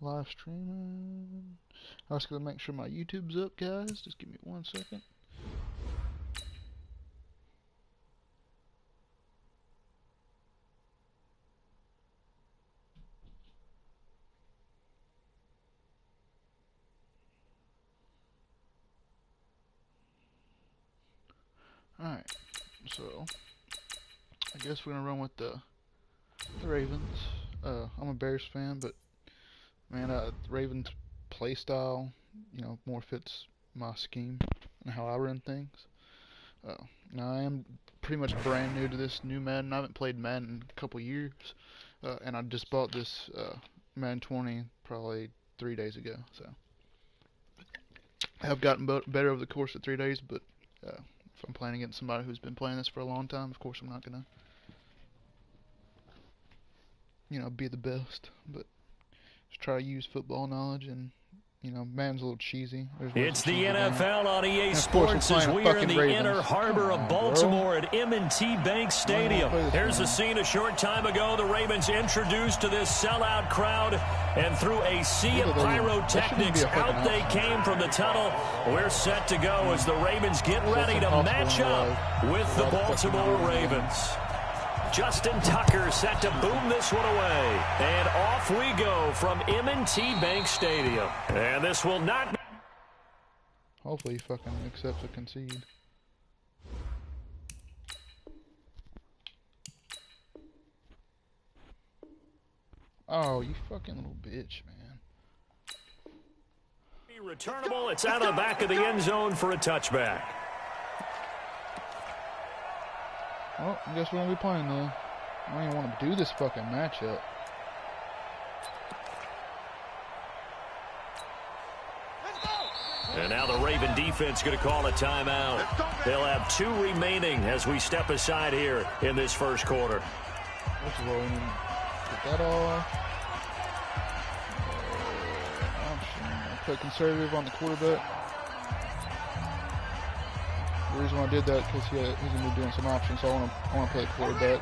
Live streaming. I was gonna make sure my YouTube's up, guys. Just give me 1 second. Alright, so I guess we're gonna run with the Ravens. I'm a Bears fan, but man, the Ravens play style, you know, more fits my scheme and how I run things. Now I am pretty much brand new to this new Madden. I haven't played Madden in a couple years, and I just bought this Madden 20 probably 3 days ago. So I have gotten better over the course of 3 days, but if I'm playing against somebody who's been playing this for a long time, of course I'm not gonna, you know, be the best. But just try to use football knowledge, and you know, Madden's a little cheesy. It's the NFL on EA Sports as we are in the inner harbor of Baltimore at M&T Bank Stadium. Here's a scene a short time ago. The Ravens introduced to this sellout crowd, and through a sea of pyrotechnics, out they came from the tunnel. We're set to go as the Ravens get ready to match up with the Baltimore Ravens. Justin Tucker set to boom this one away. And off we go from M&T Bank Stadium. And this will not be... Hopefully he fucking accepts a concede. Oh, you fucking little bitch, man. Returnable. It's out of the back of the end zone for a touchback. Well, I guess we're going to be playing though. I don't even want to do this fucking matchup. And now the Raven defense going to call a timeout. They'll have 2 remaining as we step aside here in this first quarter. First of all, we need to get that off. I'll play conservative on the quarterback. The reason why I did that because he's going to be doing some options, so I want to play quarterback.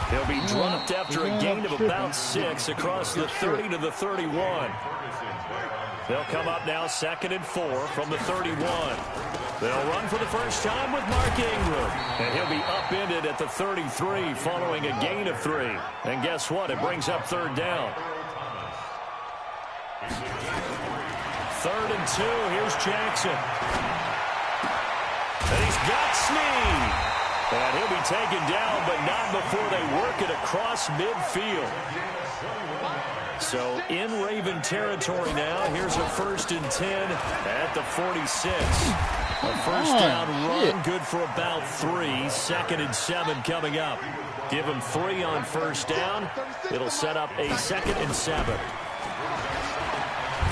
He'll be dropped after a gain of about 6 across the 30 to the 31. They'll come up now 2nd and 4 from the 31. They'll run for the first time with Mark Ingram. And he'll be upended at the 33 following a gain of 3. And guess what? It brings up 3rd down. 3rd and 2. Here's Jackson. And he's got Snead. And he'll be taken down, but not before they work it across midfield. So in Raven territory now. Here's a 1st and 10 at the 46. A first down run, good for about 3. 2nd and 7 coming up. Give him 3 on first down. It'll set up a 2nd and 7.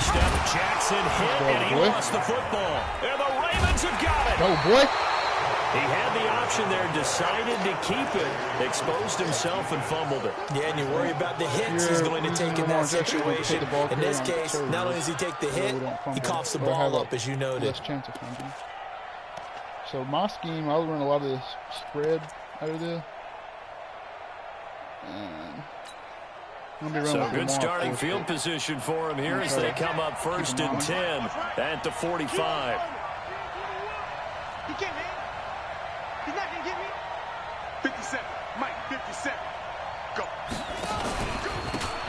Steph Jackson hit, and he lost the football. And the Ravens have got it. Oh, boy. He had the option there, decided to keep it, exposed himself and fumbled it. Yeah, and you worry about the hits he's going to take in that situation. In this case, not only does he take the hit, he coughs the ball up, as you noted. Less chance of fumbling. So my scheme, I'll run a lot of this spread out of there. So good starting field position for him here as they come up 1st and 10 at the 45. He can't, man. He's not going to get me. 57. Mike, 57. Go.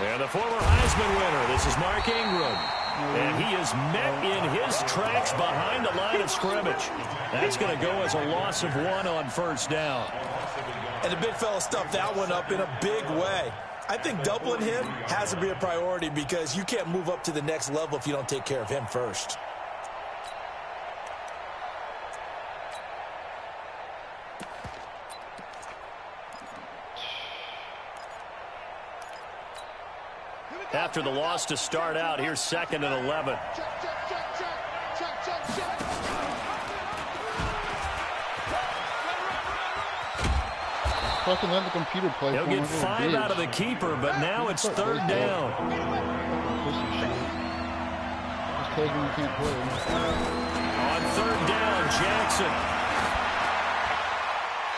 And the former Heisman winner, this is Mark Ingram. And he is met in his tracks behind the line of scrimmage. That's going to go as a loss of 1 on first down. And the big fella stuffed that one up in a big way. I think doubling him has to be a priority because you can't move up to the next level if you don't take care of him first. After the loss to start out, here's 2nd and 11. Fucking let the computer play. He'll get 5 out of the keeper, but now it's 3rd down. Just tells me you can't play. On Jackson.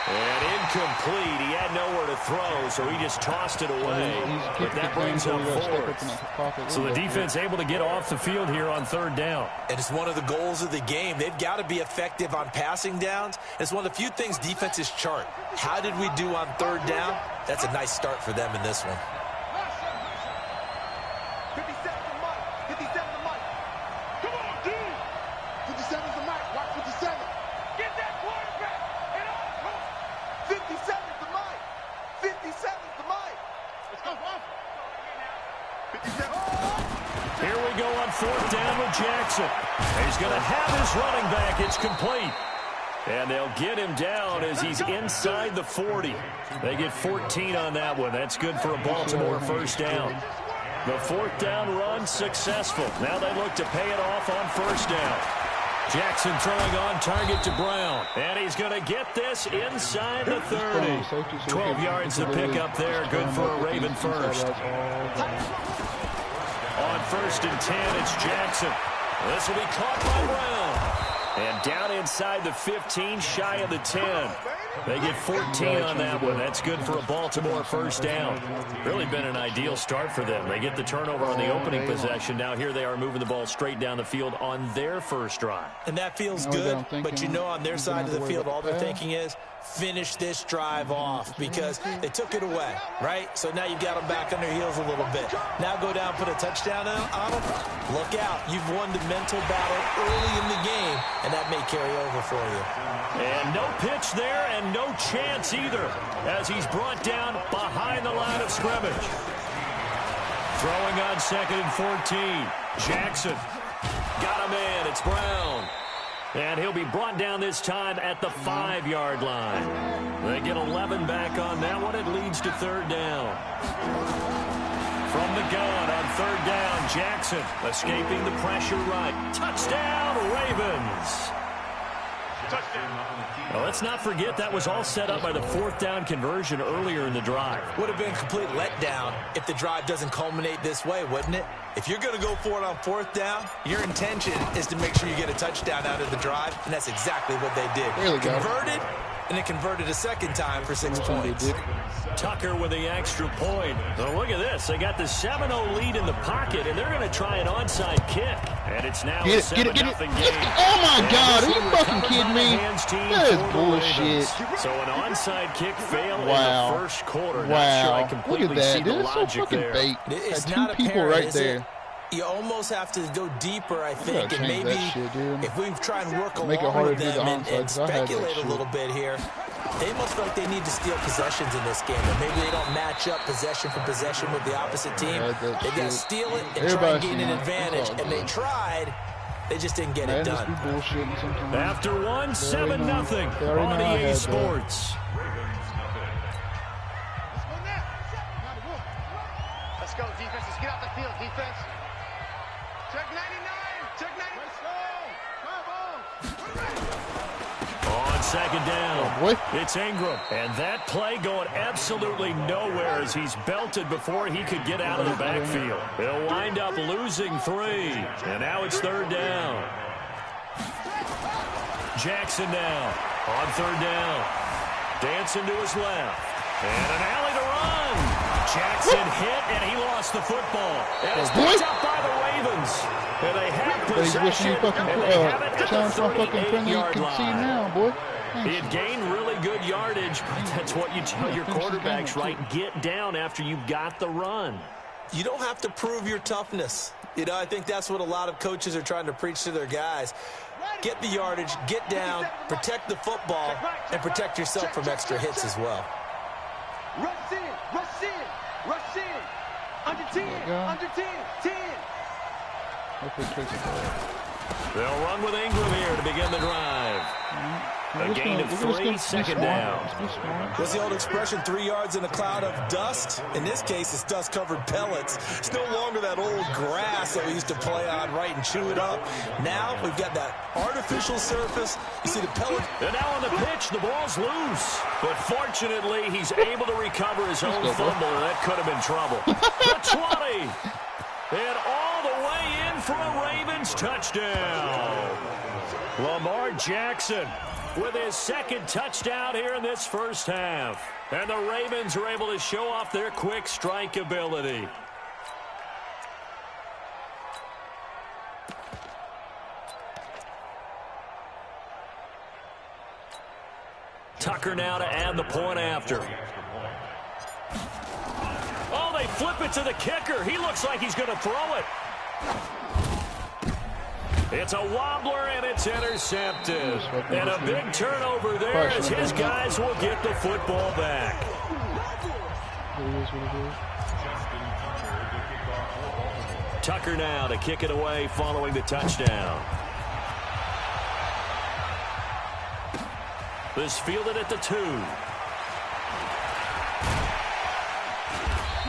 And incomplete. He had nowhere to throw, so he just tossed it away. But that brings up 4th. So the defense able to get off the field here on 3rd down. And it's one of the goals of the game. They've got to be effective on passing downs. It's one of the few things defenses chart. How did we do on 3rd down? That's a nice start for them in this one. 57 to Mike. 57 to Mike. Come on, dude. 57 to Mike. Watch 57. Get that quarterback. And on. 57 to Mike. 57 to Mike. Let's go, boss. 57. Here we go on 4th down with Jackson. He's going to have his running back. It's complete. And they'll get him down as he's inside the 40. They get 14 on that one. That's good for a Baltimore 1st down. The 4th down run successful. Now they look to pay it off on 1st down. Jackson throwing on target to Brown. And he's going to get this inside the 30. 12 yards to pick up there. Good for a Raven 1st. On 1st and 10, it's Jackson. This will be caught by Brown. And down inside the 15, shy of the 10. They get 14 on that one. That's good for a Baltimore 1st down. Really been an ideal start for them. They get the turnover on the opening possession. Now here they are moving the ball straight down the field on their 1st drive. And that feels good, but you know on their side of the field all they're thinking is finish this drive off because they took it away, right? So now you've got them back on their heels a little bit. Now go down, put a touchdown on them. Look out. You've won the mental battle early in the game, and that may carry over for you. And no pitch there and no chance either as he's brought down behind the line of scrimmage. Throwing on 2nd and 14. Jackson got a man. It's Brown. And he'll be brought down this time at the 5-yard line. They get 11 back on that one. It leads to 3rd down. From the gun on 3rd down, Jackson escaping the pressure right. Touchdown, Ravens. Now, let's not forget that was all set up by the 4th down conversion earlier in the drive. Would have been a complete letdown if the drive doesn't culminate this way, wouldn't it? If you're going to go for it on 4th down, your intention is to make sure you get a touchdown out of the drive, and that's exactly what they did. Converted, and it converted a 2nd time for 6 points. Tucker with the extra point. Now look at this. They got the 7-0 lead in the pocket, and they're going to try an onside kick. And it's now a 7-0 game. Oh, my God. Are you fucking kidding me? That is bullshit. So an onside kick fail in the 1st quarter. Wow. Not sure I completely see the logic there. Bait. It's two not people apparent, right there. You almost have to go deeper, I think, and maybe if we try and work along with them and speculate a little bit here, they almost feel like they need to steal possessions in this game, and maybe they don't match up possession for possession with the opposite team. They've got to steal it and try and gain an advantage, and they tried. They just didn't get it done. After 1, 7-0 on EA Sports. Let's go, defense. Let's get off the field, defense. Check 99. Check 99. Let's go. On 2nd down, it's Ingram. And that play going absolutely nowhere as he's belted before he could get out of the backfield. They'll wind up losing 3. And now it's 3rd down. Jackson now on 3rd down. Dancing to his left. And an alley to run. Jackson hit, and he lost the football. And it's picked up by the Ravens. And they have possession, and they have it at the 38-yard line. Now, boy. He had gained really good yardage, but that's what you tell your quarterbacks, right? Get down after you got the run. You don't have to prove your toughness. You know, I think that's what a lot of coaches are trying to preach to their guys. Get the yardage, get down, protect the football, and protect yourself from extra hits as well. Rush in, rush in, rush in. Under 10, under 10, 10. They'll run with Ingram here to begin the drive. A gain of 3, 2nd down. What's the old expression, 3 yards in a cloud of dust? In this case, it's dust-covered pellets. It's no longer that old grass that we used to play on, right, and chew it up. Now we've got that artificial surface. You see the pellet. And now on the pitch, the ball's loose. But fortunately, he's able to recover his own fumble, and that could have been trouble. The 20. And all the way in for a Ravens touchdown. Lamar Jackson with his second touchdown here in this first half. And the Ravens are able to show off their quick strike ability. Tucker now to add the point after. Oh, they flip it to the kicker. He looks like he's going to throw it. It's a wobbler, and it's intercepted. And a big turnover there as his guys will get the football back. Tucker now to kick it away following the touchdown. This fielded at the 2.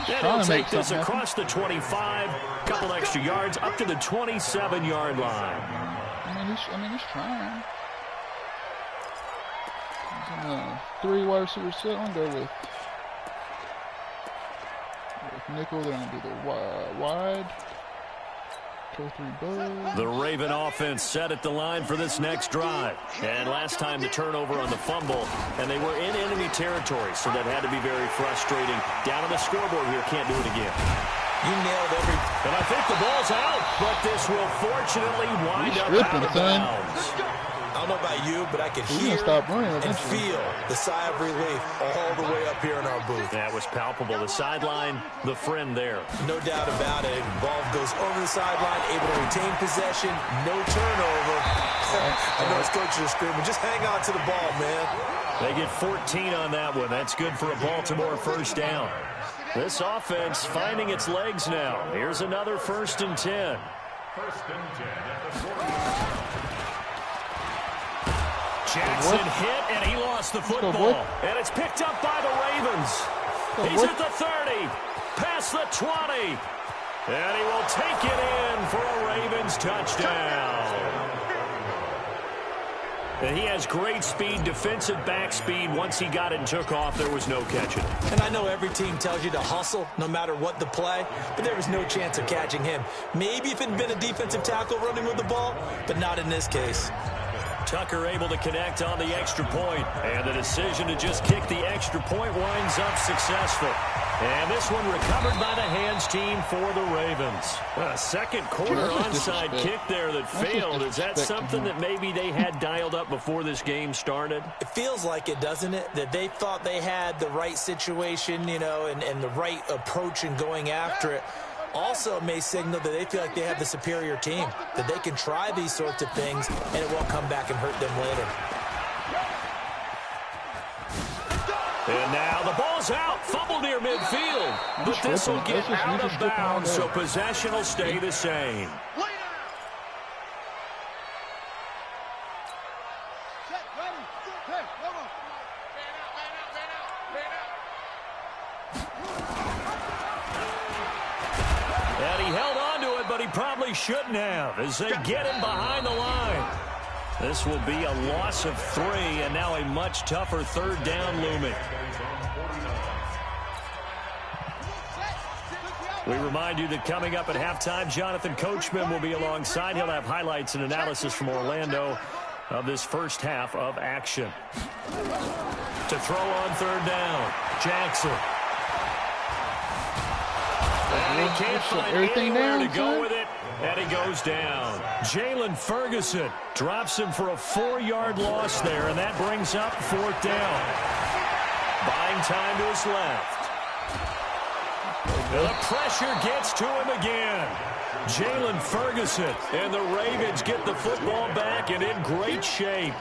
And he'll take this across the 25. Couple extra yards up to the 27-yard line. I mean, he's trying. He's in a 3 wide receiver set. I'm going to go with nickel. They're going to do the wide. The Raven offense set at the line for this next drive. And last time the turnover on the fumble, and they were in enemy territory, so that had to be very frustrating. Down on the scoreboard here, can't do it again. You nailed every... And I think the ball's out, but this will fortunately wind up out of bounds. I don't know about you, but I could hear and feel the sigh of relief all the way up here in our booth. That was palpable. The sideline, the friend there. No doubt about it. Ball goes over the sideline, able to retain possession, no turnover. I know his coaches are screaming, just hang on to the ball, man. They get 14 on that one. That's good for a Baltimore first down. This offense finding its legs now. Here's another 1st and 10. 1st and 10 at the 40. Jackson hit, and he lost the football. And it's picked up by the Ravens. He's at the 30, past the 20. And he will take it in for a Ravens touchdown. And he has great speed, defensive back speed. Once he got it and took off, there was no catching it. And I know every team tells you to hustle no matter what the play, but there was no chance of catching him. Maybe if it had been a defensive tackle running with the ball, but not in this case. Tucker able to connect on the extra point, and the decision to just kick the extra point winds up successful. And this one recovered by the hands team for the Ravens. A second quarter onside kick there that failed. Is that something that maybe they had dialed up before this game started? It feels like it, doesn't it? That they thought they had the right situation, you know, and the right approach in going after it. Also may signal that they feel like they have the superior team, that they can try these sorts of things and it won't come back and hurt them later. And now the ball's out, fumble near midfield, but this will get out of bounds, so possession will stay the same. Probably shouldn't have as they get him behind the line. This will be a loss of 3, and now a much tougher 3rd down looming. We remind you that coming up at halftime, Jonathan Coachman will be alongside. He'll have highlights and analysis from Orlando of this first half of action. To throw on 3rd down, Jackson. And he can't find anywhere to go with it, and he goes down. Jalen Ferguson drops him for a 4-yard loss there, and that brings up 4th down. Buying time to his left. And the pressure gets to him again. Jalen Ferguson, and the Ravens get the football back and in great shape.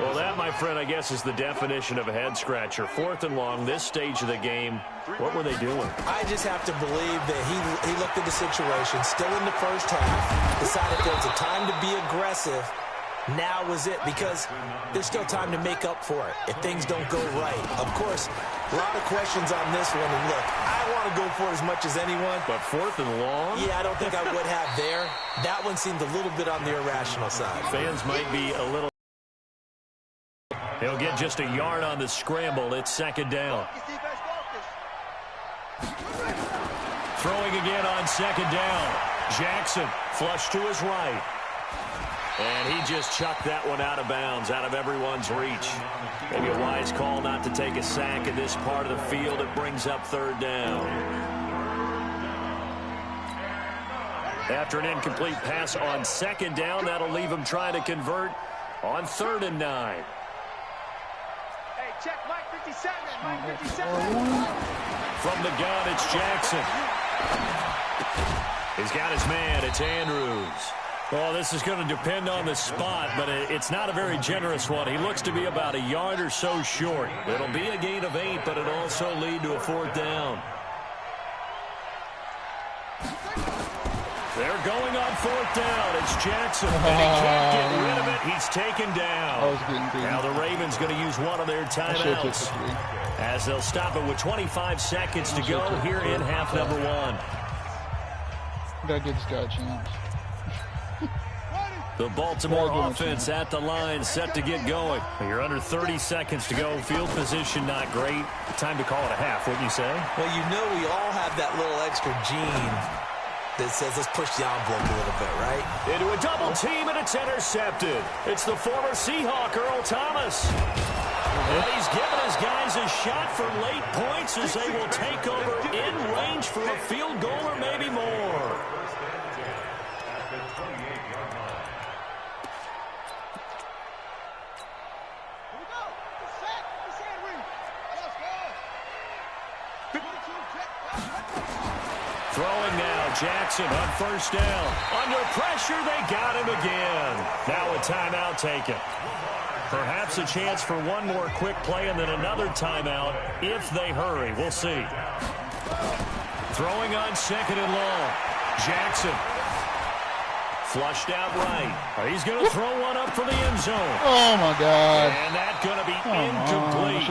Well, that, my friend, I guess is the definition of a head-scratcher. 4th and long, this stage of the game. What were they doing? I just have to believe that he looked at the situation, still in the first half, decided there was a time to be aggressive. Now was it, because there's still time to make up for it if things don't go right. Of course, a lot of questions on this one, and look, I want to go for it as much as anyone. But 4th and long? Yeah, I don't think I would have there. That one seemed a little bit on the irrational side. Fans might be a little... He'll get just a yard on the scramble. It's 2nd down. Throwing again on 2nd down. Jackson flush to his right. And he just chucked that one out of bounds, out of everyone's reach. Maybe a wise call not to take a sack in this part of the field. It brings up third down. After an incomplete pass on second down, that'll leave him trying to convert on 3rd and 9. Hey, check Mike 57. Mike 57. From the gun, it's Jackson. He's got his man. It's Andrews. Well, this is going to depend on the spot, but it's not a very generous one. He looks to be about a yard or so short. It'll be a gain of 8, but it'll also lead to a 4th down. They're going on 4th down. It's Jackson, and he can't get rid of it. He's taken down. Now the Ravens going to use one of their timeouts as they'll stop it with 25 seconds to go here in half number 1. Gotta give this guy a chance. The Baltimore offense at the line, set to get going. You're under 30 seconds to go. Field position not great. Time to call it a half, wouldn't you say? Well, you know we all have that little extra gene that says let's push the envelope a little bit, right? Into a double team, and it's intercepted. It's the former Seahawk, Earl Thomas. And he's given his guys a shot for late points as they will take over in range for a field goal or maybe more. Throwing now, Jackson on 1st down. Under pressure, they got him again. Now a timeout taken. Perhaps a chance for one more quick play and then another timeout if they hurry. We'll see. Throwing on 2nd and long. Jackson. Flushed out right. He's going to throw one up for the end zone. Oh, my God. And that's going to be incomplete.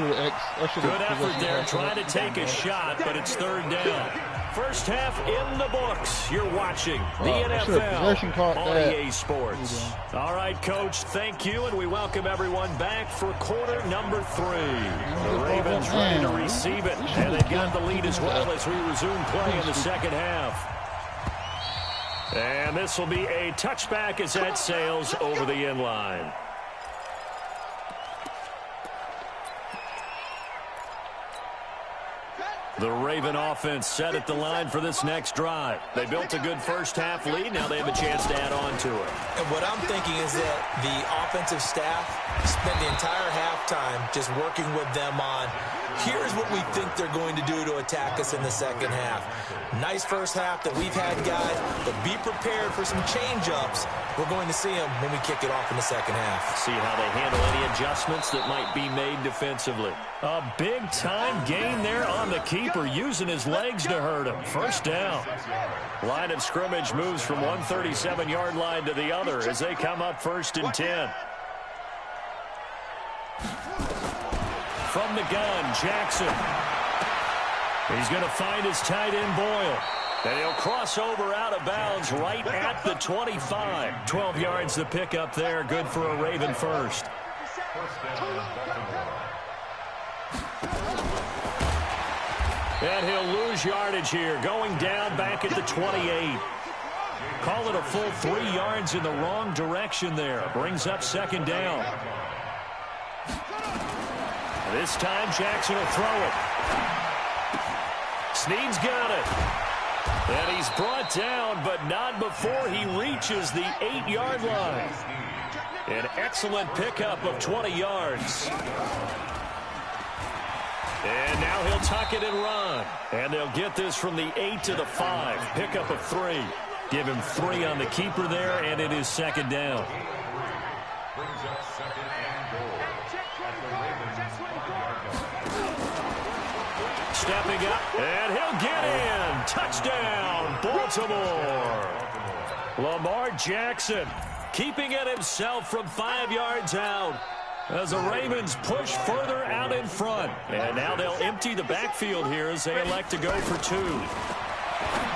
Good effort there trying to take a shot, but it's 3rd down. First half in the books. You're watching the NFL on EA Sports. All right, Coach, thank you, and we welcome everyone back for quarter number 3. The Ravens ready to receive it, and they've got the lead as well as we resume play in the second half. And this will be a touchback as that sails over the end line. The Raven offense set at the line for this next drive. They built a good first half lead. Now they have a chance to add on to it. And what I'm thinking is that the offensive staff spent the entire halftime just working with them on, here's what we think they're going to do to attack us in the second half. Nice first half that we've had, guys, but be prepared for some change-ups. We're going to see them when we kick it off in the second half. See how they handle any adjustments that might be made defensively. A big-time gain there on the keeper, using his legs to hurt him. First down. Line of scrimmage moves from 137-yard line to the other as they come up 1st and 10. From the gun, Jackson. He's going to find his tight end, Boyle. And he'll cross over out of bounds right at the 25. 12 yards to pick up there. Good for a Raven first. And he'll lose yardage here. Going down back at the 28. Call it a full 3 yards in the wrong direction there. Brings up 2nd down. This time Jackson will throw it. Snead's got it. And he's brought down, but not before he reaches the 8-yard line. An excellent pickup of 20 yards. And now he'll tuck it and run. And they'll get this from the 8 to the 5. Pickup of 3. Give him 3 on the keeper there, and it is 2nd down. Stepping up, and he'll get in. Touchdown, Baltimore. Lamar Jackson keeping it himself from 5 yards out as the Ravens push further out in front. And now they'll empty the backfield here as they elect to go for 2.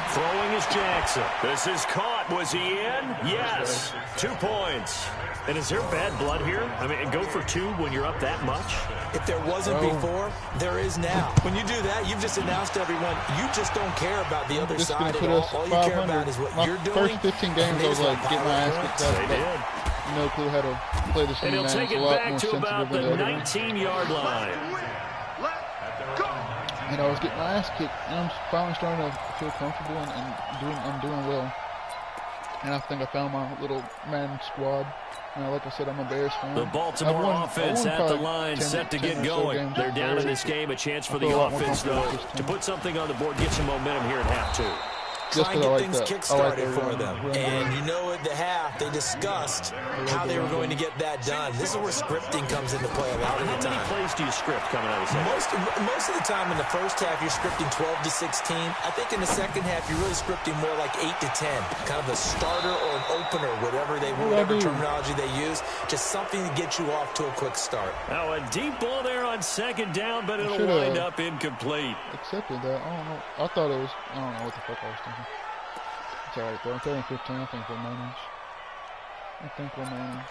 Throwing is Jackson. This is caught. Was he in? Yes. 2 points. And is there bad blood here? I mean, go for 2 when you're up that much? If there wasn't before, there is now. When you do that, you've just announced to everyone, you just don't care about the other side at all. All you care about is what you're doing. First 15 games, I was like, get my ass kicked out. They did. no clue how to play this game. And he'll take it back to about the 19-yard line. And I was getting my ass kicked, and I'm finally starting to feel comfortable and I'm doing well. And I think I found my little Madden squad. Like I said, I'm a Bears fan. The Baltimore offense at the line, set to get going. They're down in this game. A chance for the offense, though, to put something on the board, get some momentum here at half 2. Try and get things kick-started for them. And you know, at the half, they discussed how they were going to get that done. This is where scripting comes into play a lot of the time. How many plays do you script coming out of the second? Most of the time in the first half, you're scripting 12 to 16. I think in the second half, you're really scripting more like 8 to 10. Kind of a starter or an opener, whatever terminology they use. Just something to get you off to a quick start. Now a deep ball there on second down, but it'll wind up incomplete. Accepted that. I don't know. I thought it was, I don't know what the fuck I was thinking. It's alright though. 3rd and 15. I think we'll manage.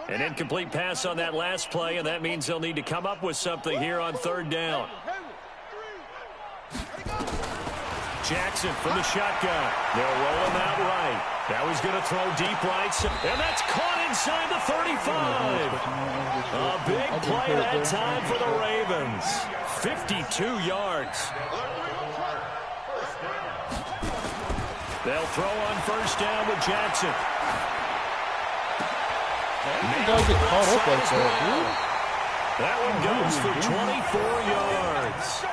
An incomplete pass on that last play, and that means they'll need to come up with something here on 3rd down. Jackson from the shotgun. They'll roll him out right. Now he's going to throw deep right, and that's caught inside the 35. A big play that time for the Ravens. 52 yards. They'll throw on 1st down with Jackson. You gotta get caught up like that, dude. That one goes for 24 yards.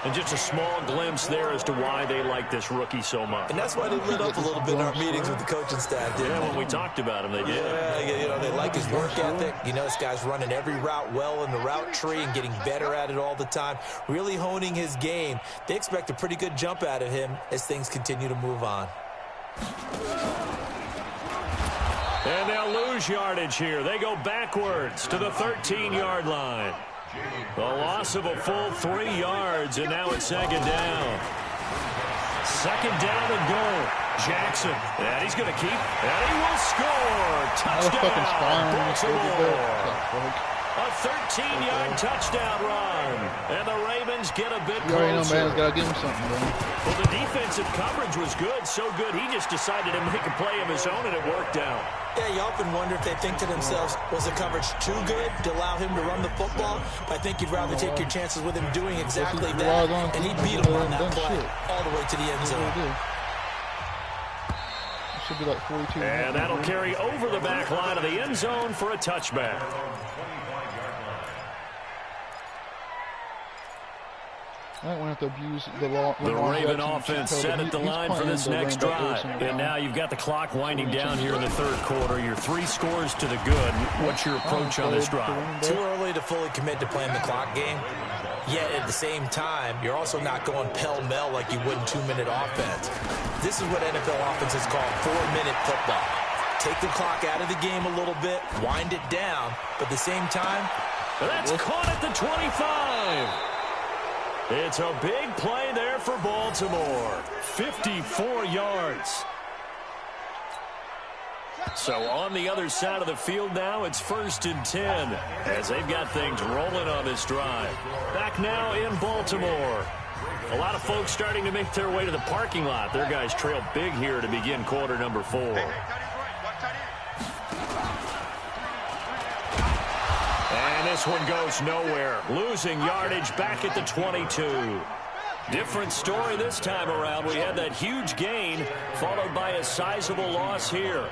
And just a small glimpse there as to why they like this rookie so much. And that's why they lit up a little bit in our meetings with the coaching staff, didn't they? When we talked about him, they did. Yeah, you know, they like his work ethic. You know, this guy's running every route well in the route tree and getting better at it all the time, really honing his game. They expect a pretty good jump out of him as things continue to move on. And they'll lose yardage here. They go backwards to the 13-yard line. The loss of a full 3 yards, and now it's 2nd down. 2nd down and goal. Jackson, and he's going to keep, and he will score. Touchdown, Baltimore. A 13-yard touchdown run. And the Ravens get a bit closer. You already know, man, he's got to give him something, bro. Well, the defensive coverage was good, so good, he just decided to make a play of his own, and it worked out. Yeah, you often wonder if they think to themselves, was the coverage too good to allow him to run the football? But I think you'd rather take your chances with him doing exactly that, and he beat him on that play all the way to the end zone. Should be like 42. And that'll carry over the back line of the end zone for a touchback. I don't have to abuse the law. The Raven offense set at the line for this next drive. And now you've got the clock winding down here in the 3rd quarter. Your 3 scores to the good. What's your approach on this drive? Too early to fully commit to playing the clock game. Yet at the same time, you're also not going pell-mell like you would in 2-minute offense. This is what NFL offenses call 4-minute football. Take the clock out of the game a little bit, wind it down, but at the same time... That's caught at the 25. It's a big play there for Baltimore. 54 yards. So on the other side of the field now, it's 1st and 10 as they've got things rolling on this drive. Back now in Baltimore. A lot of folks starting to make their way to the parking lot. Their guys trail big here to begin quarter number 4. And this one goes nowhere. Losing yardage back at the 22. Different story this time around. We had that huge gain followed by a sizable loss here.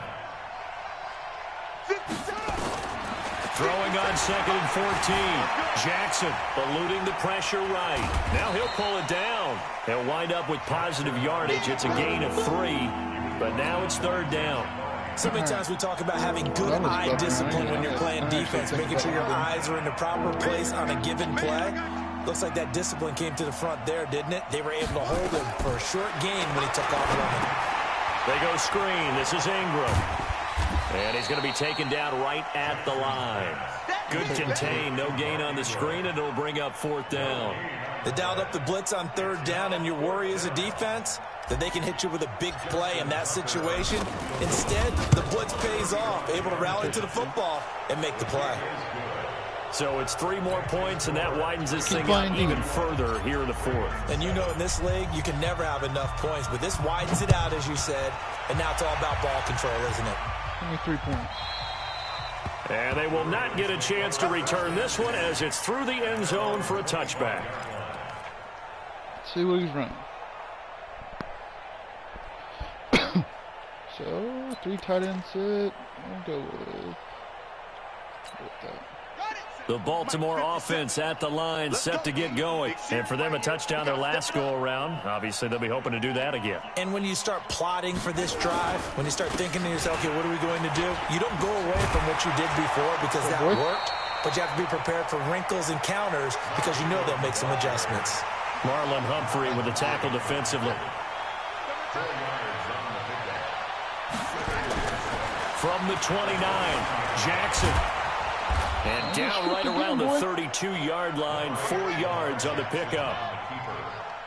Throwing on 2nd and 14. Jackson eluding the pressure right. Now he'll pull it down. He'll wind up with positive yardage. It's a gain of 3, but now it's 3rd down. So many times we talk about having good eye discipline when you're playing defense, making sure your eyes are in the proper place on a given play. Looks like that discipline came to the front there, didn't it? They were able to hold him for a short gain when he took off running. They go screen. This is Ingram. And he's going to be taken down right at the line. Good contain. No gain on the screen, and it'll bring up 4th down. They dialed up the blitz on 3rd down, and your worry as a defense that they can hit you with a big play in that situation. Instead, the blitz pays off, able to rally to the football and make the play. So it's 3 more points, and that widens this thing out even further here in the 4th. And you know, in this league, you can never have enough points, but this widens it out, as you said, and now it's all about ball control, isn't it? Only 3 points. And they will not get a chance to return this one as it's through the end zone for a touchback. Let's see what he's running. So, 3 tight end set. We'll go with that. The Baltimore offense at the line, set to get going. And for them, a touchdown their last go-around. Obviously, they'll be hoping to do that again. And when you start plotting for this drive, when you start thinking to yourself, okay, what are we going to do? You don't go away from what you did before because that worked, but you have to be prepared for wrinkles and counters because you know they'll make some adjustments. Marlon Humphrey with a tackle defensively. From the 29, Jackson. And down right around the 32-yard line, 4 yards on the pickup.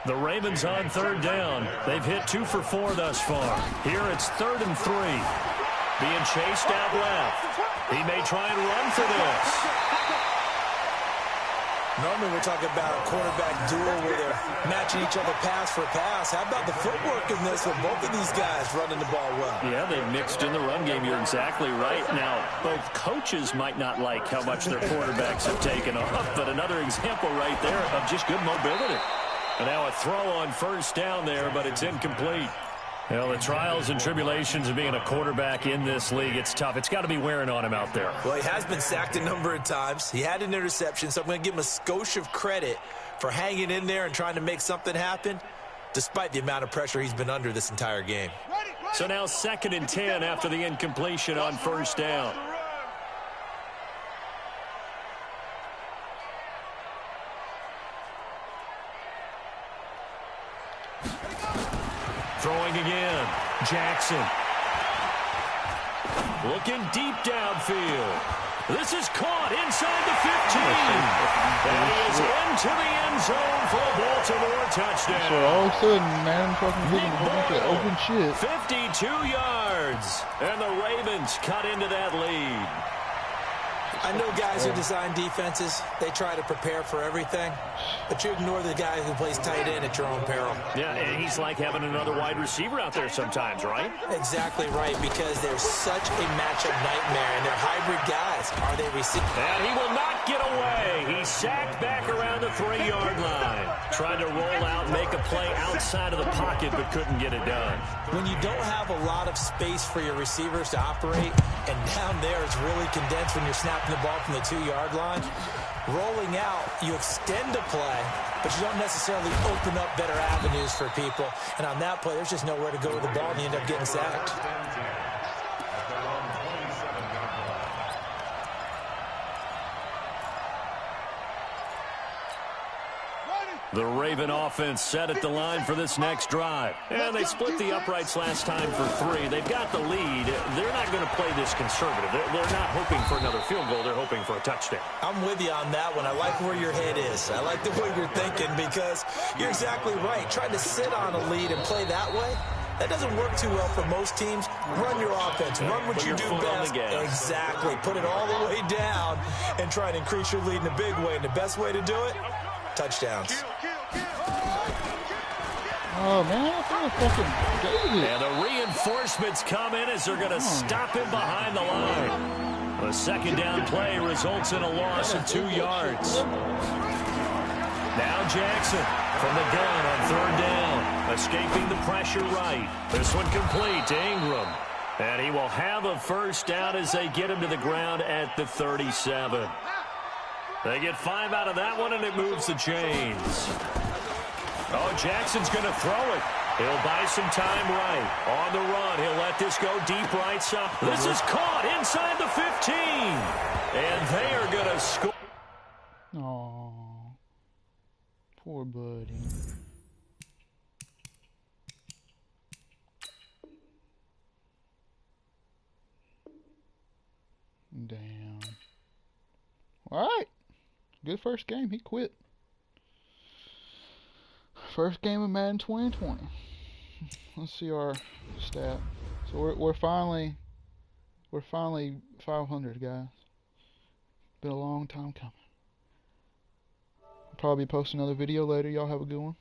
The Ravens on 3rd down. They've hit 2 for 4 thus far. Here it's 3rd and 3. Being chased out left. He may try and run for this. Normally we're talking about a quarterback duel where they're matching each other pass for pass. How about the footwork in this with both of these guys running the ball well? Yeah, they've mixed in the run game. You're exactly right. Now, both coaches might not like how much their quarterbacks have taken off, but another example right there of just good mobility. And now a throw on 1st down there, but it's incomplete. Well, the trials and tribulations of being a quarterback in this league, it's tough. It's got to be wearing on him out there. Well, he has been sacked a number of times. He had an interception, so I'm going to give him a skosh of credit for hanging in there and trying to make something happen, despite the amount of pressure he's been under this entire game. So now 2nd and 10 after the incompletion on 1st down. Throwing again, Jackson. Looking deep downfield. This is caught inside the 15. And he is into the end zone for a Baltimore touchdown. So all of a sudden, Madden fucking hitting a whole bunch of open shit. 52 yards. And the Ravens cut into that lead. I know guys who design defenses, they try to prepare for everything, but you ignore the guy who plays tight end at your own peril. Yeah, and he's like having another wide receiver out there sometimes, right? Exactly right, because they're such a matchup nightmare, and they're hybrid guys. Are they receiving? And he will not get away. He's sacked back around the 3-yard line. Tried to roll out, make a play outside of the pocket, but couldn't get it done. When you don't have a lot of space for your receivers to operate, and down there it's really condensed when you're snapping the ball from the 2-yard line, rolling out, you extend the play, but you don't necessarily open up better avenues for people. And on that play, there's just nowhere to go with the ball, and you end up getting sacked. The Raven offense set at the line for this next drive. And they split the uprights last time for 3. They've got the lead. They're not going to play this conservative. They're not hoping for another field goal. They're hoping for a touchdown. I'm with you on that one. I like where your head is. I like the way you're thinking because you're exactly right. Trying to sit on a lead and play that way, that doesn't work too well for most teams. Run your offense. Run what you do best. Exactly. Put it all the way down and try to increase your lead in a big way. And the best way to do it, touchdowns. Oh, man, I thought I fucking gave it. And the reinforcements come in as they're going to stop him behind the line. The 2nd down play results in a loss of 2 yards. Now Jackson from the gun on 3rd down. Escaping the pressure right. This one complete to Ingram. And he will have a 1st down as they get him to the ground at the 37. They get 5 out of that one, and it moves the chains. Oh, Jackson's going to throw it. He'll buy some time right. On the run, he'll let this go deep right side. This is caught inside the 15. And they are going to score. Oh, poor buddy. Damn. All right. Good first game. He quit. First game of Madden 2020. Let's see our stat. So we're finally 500, guys. Been a long time coming. I'll probably post another video later. Y'all have a good one.